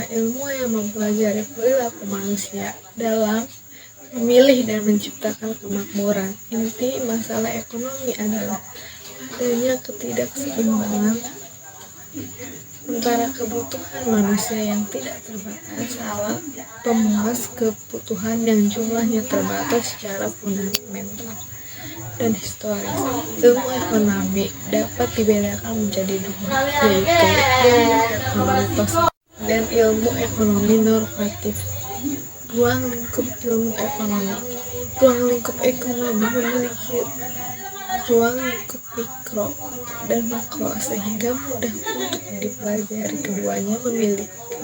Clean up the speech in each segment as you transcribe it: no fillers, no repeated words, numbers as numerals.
ilmu yang mempelajari perilaku manusia dalam memilih dan menciptakan kemakmuran. Inti masalah ekonomi adalah adanya ketidakseimbangan antara kebutuhan manusia yang tidak terbatas alat pemuas kebutuhan yang jumlahnya terbatas secara fundamental dan historis. Ilmu ekonomi dapat dibedakan menjadi dua, yaitu ilmu ekonomi positif dan ilmu ekonomi normatif. Ruang lingkup ilmu ekonomi. Ruang lingkup ekonomi memiliki ruang lingkup mikro dan makro sehingga mudah untuk dipelajari. Keduanya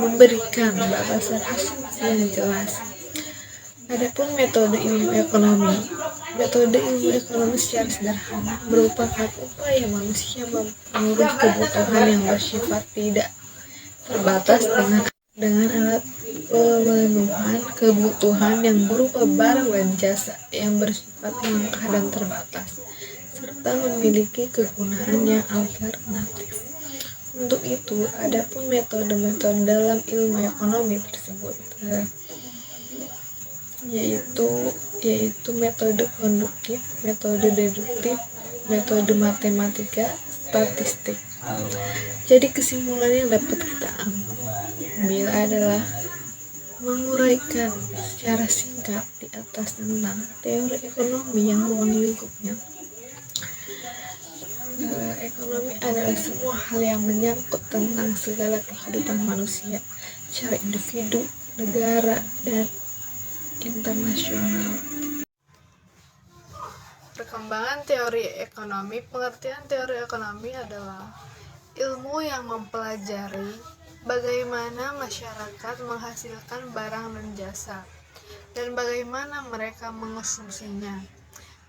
memberikan batasan asumsi yang jelas. Adapun metode ilmu ekonomi. Metode ilmu ekonomi secara sederhana merupakan upaya manusia memenuhi kebutuhan yang bersifat tidak terbatas dengan alat pemenuhan kebutuhan yang berupa barang dan jasa yang bersifat langka dan terbatas, serta memiliki kegunaan yang alternatif. Untuk itu, adapun metode-metode dalam ilmu ekonomi tersebut yaitu metode konduktif, metode deduktif, metode matematika, statistik. Jadi kesimpulan yang dapat kita ambil adalah menguraikan secara singkat di atas tentang teori ekonomi yang ruang lingkupnya. Ekonomi adalah semua hal yang menyangkut tentang segala kehidupan manusia secara individu, negara, dan internasional. Perkembangan teori ekonomi. Pengertian teori ekonomi adalah ilmu yang mempelajari bagaimana masyarakat menghasilkan barang dan jasa dan bagaimana mereka mengonsumsinya.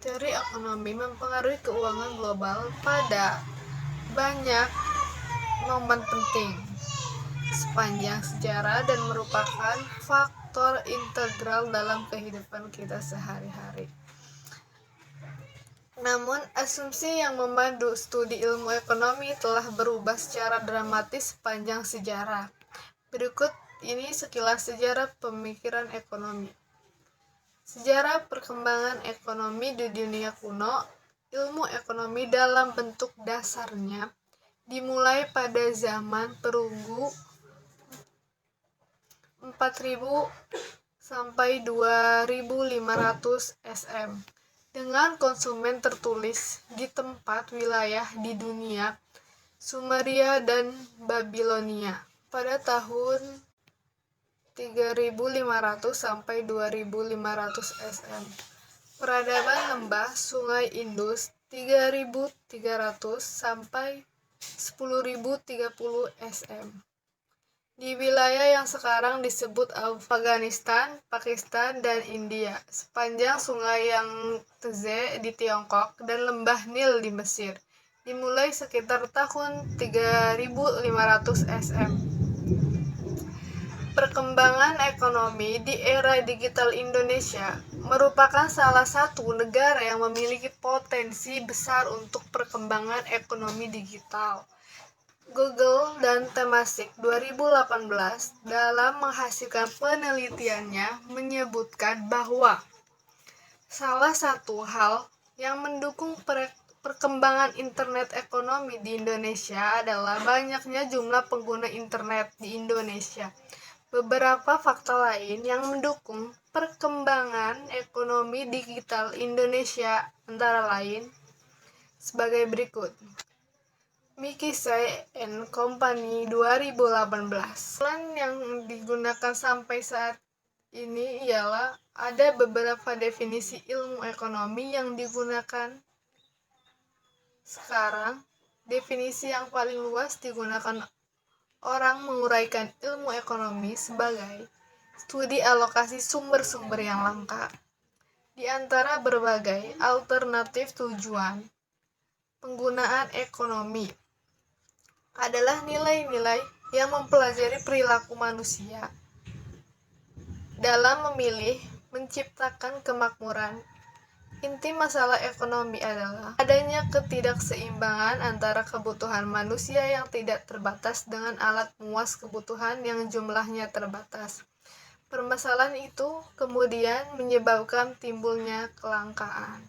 Teori ekonomi mempengaruhi keuangan global pada banyak momen penting sepanjang sejarah dan merupakan faktor integral dalam kehidupan kita sehari-hari. Namun, asumsi yang memandu studi ilmu ekonomi telah berubah secara dramatis sepanjang sejarah. Berikut ini sekilas sejarah pemikiran ekonomi. Sejarah perkembangan ekonomi di dunia kuno. Ilmu ekonomi dalam bentuk dasarnya dimulai pada zaman perunggu 4000 sampai 2500 SM dengan konsumen tertulis di tempat wilayah di dunia Sumeria dan Babilonia pada tahun 3500 sampai 2500 SM. Peradaban lembah Sungai Indus 3300 sampai 10.030 SM. Di wilayah yang sekarang disebut Afghanistan, Pakistan, dan India, sepanjang sungai Yangtze di Tiongkok dan lembah Nil di Mesir, dimulai sekitar tahun 3500 SM. Perkembangan ekonomi di era digital. Indonesia merupakan salah satu negara yang memiliki potensi besar untuk perkembangan ekonomi digital. Google dan Temasek 2018 dalam menghasilkan penelitiannya menyebutkan bahwa salah satu hal yang mendukung perkembangan internet ekonomi di Indonesia adalah banyaknya jumlah pengguna internet di Indonesia. Beberapa fakta lain yang mendukung perkembangan ekonomi digital Indonesia antara lain sebagai berikut. McKinsey & Company 2018. Plan yang digunakan sampai saat ini ialah ada beberapa definisi ilmu ekonomi yang digunakan sekarang. Definisi yang paling luas digunakan orang menguraikan ilmu ekonomi sebagai studi alokasi sumber-sumber yang langka di antara berbagai alternatif tujuan penggunaan ekonomi adalah nilai-nilai yang mempelajari perilaku manusia dalam memilih, menciptakan kemakmuran, Inti masalah ekonomi adalah adanya ketidakseimbangan antara kebutuhan manusia yang tidak terbatas dengan alat muas kebutuhan yang jumlahnya terbatas. Permasalahan itu kemudian menyebabkan timbulnya kelangkaan.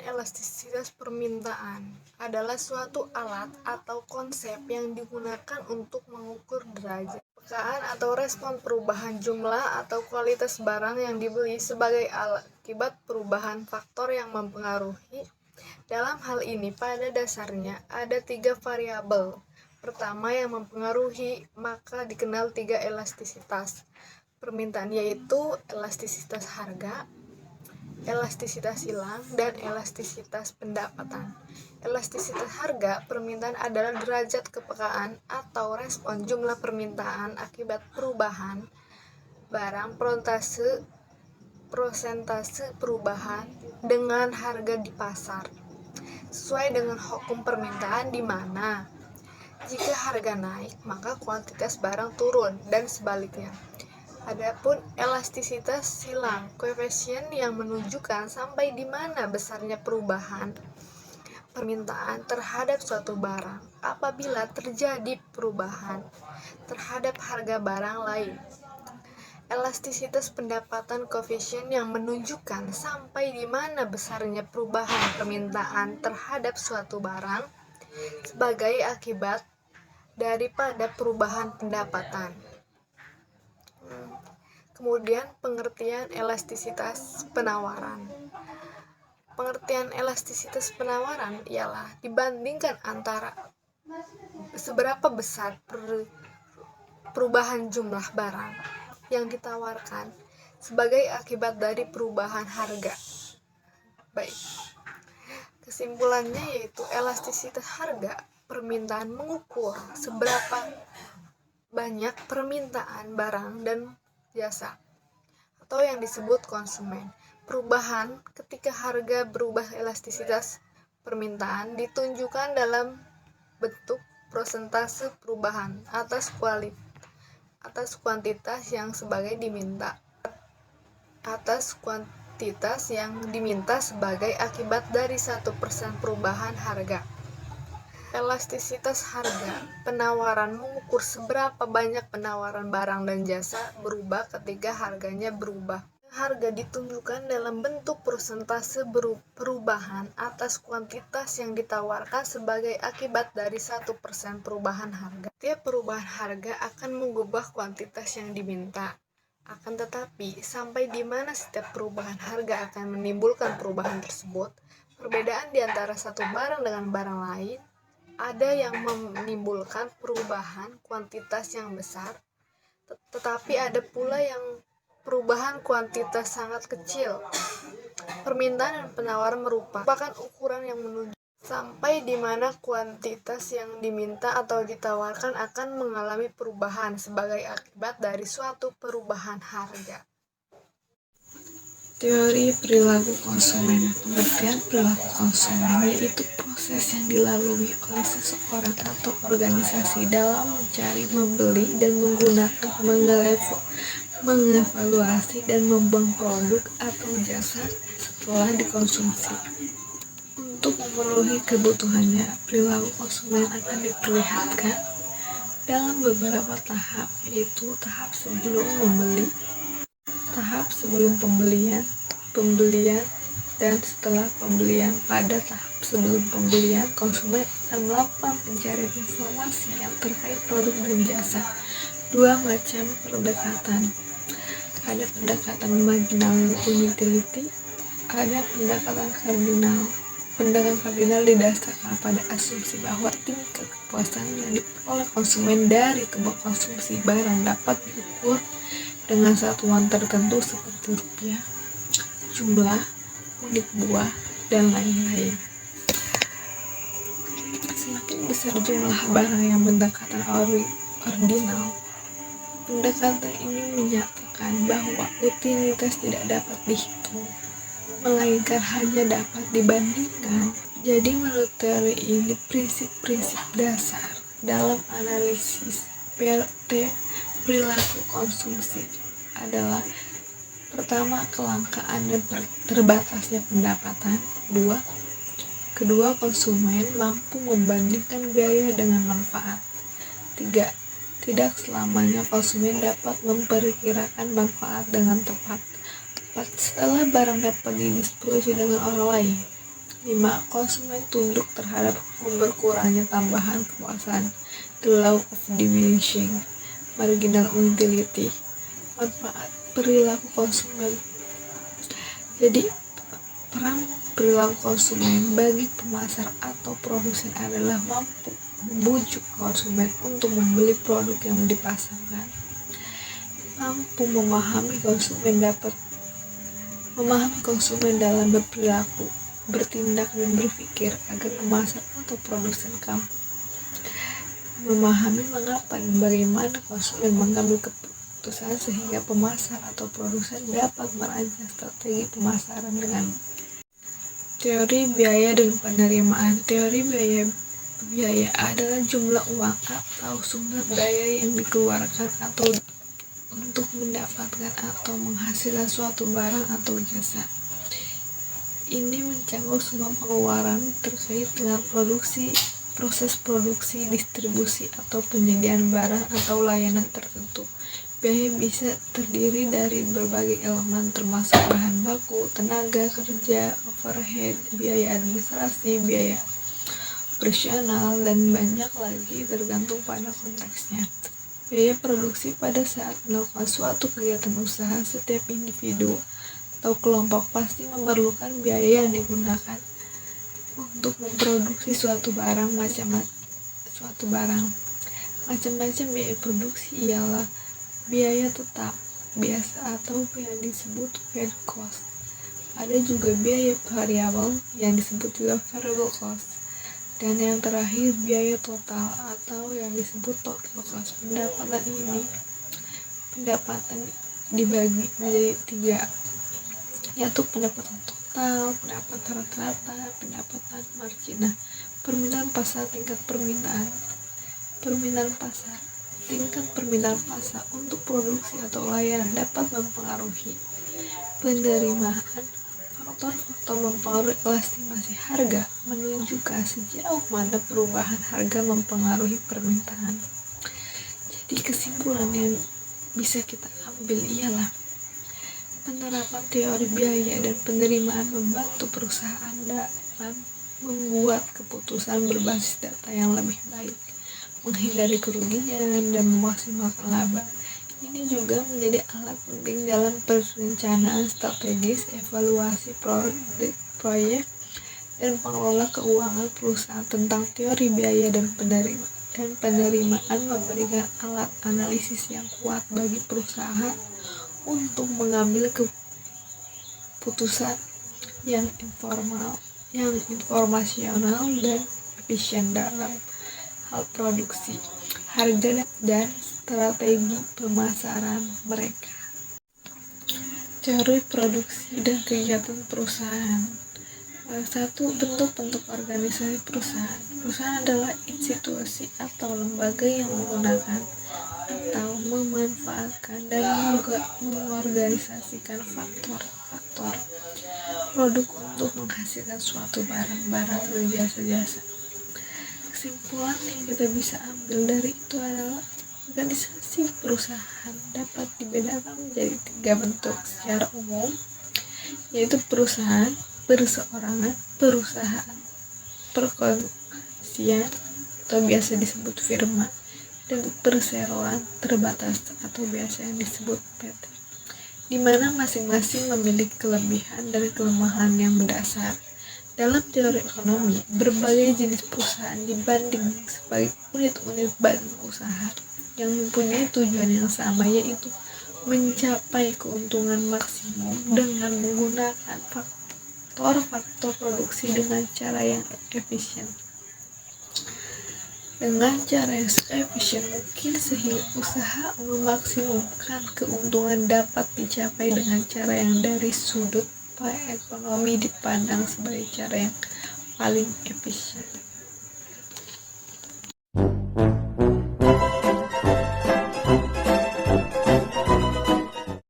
Elastisitas permintaan adalah suatu alat atau konsep yang digunakan untuk mengukur derajat kepekaan atau respon perubahan jumlah atau kualitas barang yang dibeli sebagai akibat perubahan faktor yang mempengaruhi. Dalam hal ini, pada dasarnya ada 3 variabel. Pertama yang mempengaruhi, maka dikenal 3 elastisitas permintaan, yaitu elastisitas harga, elastisitas silang, dan elastisitas pendapatan. Elastisitas harga permintaan adalah derajat kepekaan atau respon jumlah permintaan akibat perubahan barang prosentase perubahan dengan harga di pasar, sesuai dengan hukum permintaan di mana jika harga naik maka kuantitas barang turun dan sebaliknya. Adapun elastisitas silang, koefisien yang menunjukkan sampai di mana besarnya perubahan permintaan terhadap suatu barang apabila terjadi perubahan terhadap harga barang lain. Elastisitas pendapatan, koefisien yang menunjukkan sampai di mana besarnya perubahan permintaan terhadap suatu barang sebagai akibat daripada perubahan pendapatan. Kemudian pengertian elastisitas penawaran. Pengertian elastisitas penawaran ialah dibandingkan antara seberapa besar perubahan jumlah barang yang ditawarkan sebagai akibat dari perubahan harga. Baik. Kesimpulannya yaitu elastisitas harga permintaan mengukur seberapa banyak permintaan barang dan jasa atau yang disebut konsumen. Perubahan ketika harga berubah, elastisitas permintaan ditunjukkan dalam bentuk persentase perubahan atas kuantitas yang diminta sebagai akibat dari 1% perubahan harga. Elastisitas harga penawaran mengukur seberapa banyak penawaran barang dan jasa berubah ketika harganya berubah. Harga ditunjukkan dalam bentuk persentase perubahan atas kuantitas yang ditawarkan sebagai akibat dari 1% perubahan harga. Setiap perubahan harga akan mengubah kuantitas yang diminta. Akan tetapi, sampai di mana setiap perubahan harga akan menimbulkan perubahan tersebut, perbedaan di antara satu barang dengan barang lain, ada yang menimbulkan perubahan kuantitas yang besar, tetapi ada pula yang perubahan kuantitas sangat kecil. Permintaan dan penawaran merupakan ukuran yang menunjukkan sampai di mana kuantitas yang diminta atau ditawarkan akan mengalami perubahan sebagai akibat dari suatu perubahan harga. Teori perilaku konsumen. Pengertian perilaku konsumen yaitu proses yang dilalui oleh seseorang atau organisasi dalam mencari, membeli, dan mengevaluasi dan membuang produk atau jasa setelah dikonsumsi. Untuk memenuhi kebutuhannya, perilaku konsumen akan diperlihatkan dalam beberapa tahap, yaitu tahap sebelum membeli, tahap sebelum pembelian, dan setelah pembelian. Pada tahap sebelum pembelian, konsumen akan melakukan pencarian informasi yang terkait produk dan jasa. 2 macam pendekatan. Ada pendekatan marginal utility, ada pendekatan kardinal. Pendekatan kardinal didasarkan pada asumsi bahwa tingkat kepuasan yang diperoleh konsumen dari konsumsi barang dapat diukur dengan satuan tertentu seperti rupiah, jumlah unit buah, dan lain-lain. Semakin besar jumlah barang yang mendekatan ordinal, pendekatan ini menyatakan bahwa utilitas tidak dapat dihitung, melainkan hanya dapat dibandingkan. Jadi menurut teori ini, prinsip-prinsip dasar dalam analisis perilaku konsumsi adalah Pertama, kelangkaan dan terbatasnya pendapatan. Kedua, konsumen mampu membandingkan biaya dengan manfaat. 3. Tidak selamanya konsumen dapat memperkirakan manfaat dengan tepat. 4. Setelah barang dapat didistribusi dengan orang lain. 5. Konsumen tunduk terhadap hukum berkurangnya tambahan kepuasan, the law of diminishing marginal utility. Manfaat perilaku konsumen. Jadi, peran perilaku konsumen bagi pemasar atau produsen adalah mampu membujuk konsumen untuk membeli produk yang dipasarkan. Mampu memahami konsumen dalam berperilaku, bertindak dan berpikir agar pemasar atau produsen memahami mengapa dan bagaimana konsumen mengambil keputusan sehingga pemasar atau produsen dapat merancang strategi pemasaran dengan teori biaya dan penerimaan. Teori biaya adalah jumlah uang atau sumber daya yang dikeluarkan atau untuk mendapatkan atau menghasilkan suatu barang atau jasa. Ini mencakup semua pengeluaran terkait dengan proses produksi, distribusi, atau penyediaan barang atau layanan tertentu. Biaya bisa terdiri dari berbagai elemen termasuk bahan baku, tenaga kerja, overhead, biaya administrasi, biaya operasional, dan banyak lagi tergantung pada konteksnya. Biaya produksi pada saat melakukan suatu kegiatan usaha, setiap individu atau kelompok pasti memerlukan biaya yang digunakan untuk memproduksi suatu barang. Macam-macam biaya produksi ialah biaya tetap biasa atau yang disebut fixed cost. Ada juga biaya variabel yang disebut juga variable cost. Dan yang terakhir biaya total atau yang disebut total cost. Pendapatan dibagi menjadi 3, yaitu pendapatan total, pendapatan rata-rata, pendapatan margin. Permintaan pasar, tingkat permintaan pasar. Tingkat permintaan pasar untuk produksi atau layanan dapat mempengaruhi penerimaan. Faktor-faktor mempengaruhi estimasi harga menunjukkan sejauh mana perubahan harga mempengaruhi permintaan. Jadi kesimpulan yang bisa kita ambil ialah penerapan teori biaya dan penerimaan membantu perusahaan dalam membuat keputusan berbasis data yang lebih baik, menghindari kerugian, dan memaksimalkan laba. Ini juga menjadi alat penting dalam perencanaan strategis, evaluasi proyek, dan pengelola keuangan perusahaan. Tentang teori biaya dan penerimaan memberikan alat analisis yang kuat bagi perusahaan untuk mengambil keputusan yang informasional dan efisien dalam hal produksi, harga, dan strategi pemasaran mereka. Teori produksi dan kegiatan perusahaan. 1. Bentuk-bentuk organisasi perusahaan. Perusahaan adalah institusi atau lembaga yang menggunakan atau memanfaatkan dan mengorganisasikan faktor produk untuk menghasilkan suatu barang-barang dan jasa-jasa. Kesimpulan yang kita bisa ambil dari itu adalah organisasi perusahaan dapat dibedakan menjadi 3 bentuk secara umum, yaitu perusahaan, perseorangan, perusahaan perkongsian atau biasa disebut firma, dan perseroan terbatas atau biasa yang disebut PT, di mana masing-masing memiliki kelebihan dan kelemahan yang mendasar. Dalam teori ekonomi, berbagai jenis perusahaan dibanding sebagai unit-unit badan usaha yang mempunyai tujuan yang sama, yaitu mencapai keuntungan maksimum dengan menggunakan faktor produksi dengan cara yang efisien. Dengan cara yang efisien mungkin sehingga usaha memaksimumkan keuntungan dapat dicapai dengan cara yang dari sudut ekonomi dipandang sebagai cara yang paling efisien.